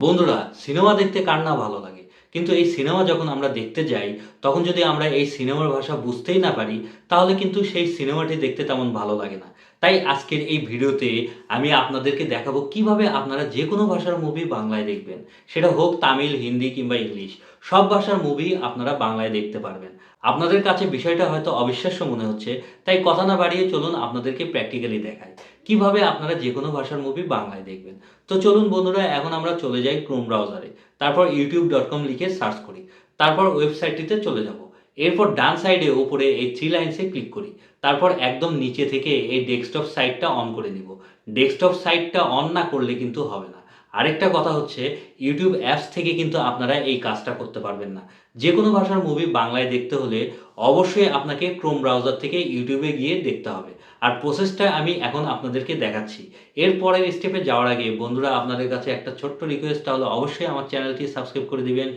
বন্ধুরা, সিনেমা দেখতে কার না ভালো লাগে? কিন্তু এই সিনেমা যখন আমরা দেখতে যাই, তখন যদি আমরা এই সিনেমার ভাষা বুঝতেই না পারি, তাহলে কিন্তু সেই সিনেমাটি দেখতে তেমন ভালো লাগে না। তাই আজকের এই ভিডিওতে আমি আপনাদেরকে দেখাবো কিভাবে আপনারা যেকোনো ভাষার মুভি বাংলায় দেখবেন। সেটা হোক তামিল, হিন্দি কিংবা ইংলিশ। সব ভাষার মুভি আপনারা বাংলায় দেখতে পারবেন। আপনাদের কাছে বিষয়টা হয়তো অবিশ্বাস্য মনে হচ্ছে, তাই কথা না বাড়িয়ে চলুন আপনাদেরকে প্র্যাকটিক্যালি দেখাই। কিভাবে আপনারা যেকোনো ভাষার মুভি বাংলায় দেখবেন। তো চলুন বন্ধুরা, এখন আমরা চলে যাই ক্রোম ব্রাউজারে। তারপর youtube.com লিখে সার্চ করি। তারপর ওয়েবসাইটটিতে চলে যাব। এরপর ডান সাইডে উপরে এই 3 লাইনসে ক্লিক করি। তারপর একদম নিচে থেকে এই ডেস্কটপ সাইটটা অন করে নিব। ডেস্কটপ সাইটটা অন না করলে কিন্তু হবে না। আরেকটা কথা হচ্ছে, ইউটিউব অ্যাপস থেকে কিন্তু আপনারা এই কাজটা করতে পারবেন না। যেকোনো ভাষার মুভি বাংলায় দেখতে হলে অবশ্যই আপনাকে ক্রোম ব্রাউজার থেকে ইউটিউবে গিয়ে দেখতে হবে। আর প্রসেসটা আমি এখন আপনাদেরকে দেখাচ্ছি। এর পরের স্টেপে যাওয়ার আগে বন্ধুরা, আপনাদের কাছে একটা ছোট্ট রিকোয়েস্ট, তাহলে অবশ্যই আমার চ্যানেলটি সাবস্ক্রাইব করে দিবেন।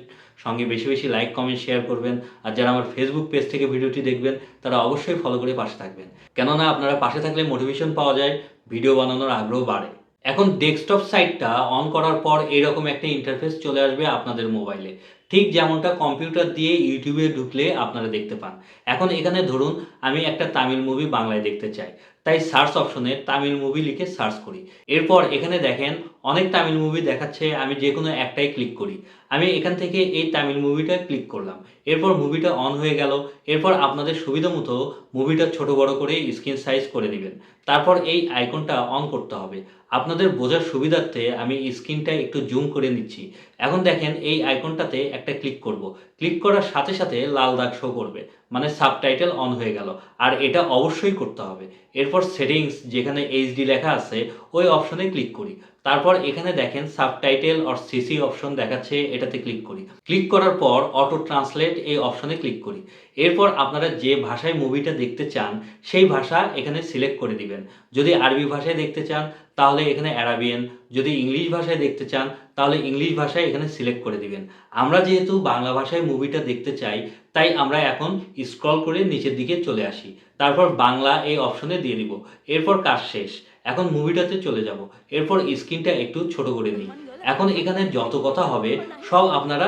সঙ্গে বেশি বেশি লাইক, কমেন্ট, শেয়ার করবেন। আর যারা আমার ফেসবুক পেজ থেকে ভিডিওটি দেখবেন, তারা অবশ্যই ফলো করে পাশে থাকবেন। কেননা আপনারা পাশে থাকলে মোটিভেশন পাওয়া যায়, ভিডিও বানানোর আগ্রহ বাড়ে। এখন ডেস্কটপ সাইটটা অন করার পর এরকম একটা ইন্টারফেস চলে আসবে আপনাদের মোবাইলে। ঠিক যেমনটা কম্পিউটার দিয়ে ইউটিউবে ঢুকলে আপনারা দেখতে পান। এখন এখানে ধরুন আমি একটা তামিল মুভি বাংলায় দেখতে চাই। তাই সার্চ অপশনে তামিল মুভি লিখে সার্চ করি। এরপর এখানে দেখেন অনেক তামিল মুভি দেখাচ্ছে, আমি যেকোনো একটাই ক্লিক করি। আমি এখান থেকে এই তামিল মুভিটা ক্লিক করলাম। এরপর মুভিটা অন হয়ে গেল। এরপর আপনাদের সুবিধা মতো মুভিটা ছোট বড় করে স্ক্রিন সাইজ করে দিবেন। তারপর এই আইকনটা অন করতে হবে। আপনাদের বোঝার সুবিধার্থে আমি স্ক্রিনটা একটু জুম করে নিচ্ছি। এখন দেখেন এই আইকনটাতে একটা ক্লিক করব। ক্লিক করার সাথে সাথে লাল দাগ শো করবে, মানে সাবটাইটেল অন হয়ে গেল। আর এটা অবশ্যই করতে হবে। এরপর সেটিংস যেখানে এইচডি লেখা আছে ওই অপশনে ক্লিক করি। তারপর এখানে দেখেন সাবটাইটেল অর সিসি অপশন দেখাচ্ছে, এটাতে ক্লিক করি। ক্লিক করার পর অটো ট্রান্সলেট এই অপশনে ক্লিক করি। এরপর আপনারা যে ভাষায় মুভিটা দেখতে চান সেই ভাষা এখানে সিলেক্ট করে দিবেন। যদি আরবি ভাষায় দেখতে চান তাহলে এখানে অ্যারাবিয়ান, যদি ইংলিশ ভাষায় দেখতে চান তাহলে ইংলিশ ভাষায় এখানে সিলেক্ট করে দিবেন। আমরা যেহেতু বাংলা ভাষায় মুভিটা দেখতে চাই, তাই আমরা এখন স্ক্রল করে নিচের দিকে চলে আসি। তারপর বাংলা এই অপশনে দিয়ে দিব। এরপর কাজ শেষ। এখন মুভিটাতে চলে যাব। এরপর স্ক্রিনটা একটু ছোট করে নিই। এখন এখানে যত কথা হবে সব আপনারা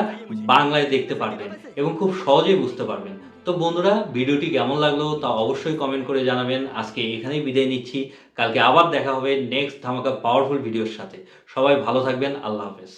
বাংলায় দেখতে পারবেন এবং খুব সহজেই বুঝতে পারবেন। তো বন্ধুরা, ভিডিওটি কেমন লাগলো তা অবশ্যই কমেন্ট করে জানাবেন। আজকে এখানেই বিদায় নিচ্ছি। কালকে আবার দেখা হবে নেক্সট ধামাকা পাওয়ারফুল ভিডিওর সাথে। সবাই ভালো থাকবেন। আল্লাহ হাফেজ।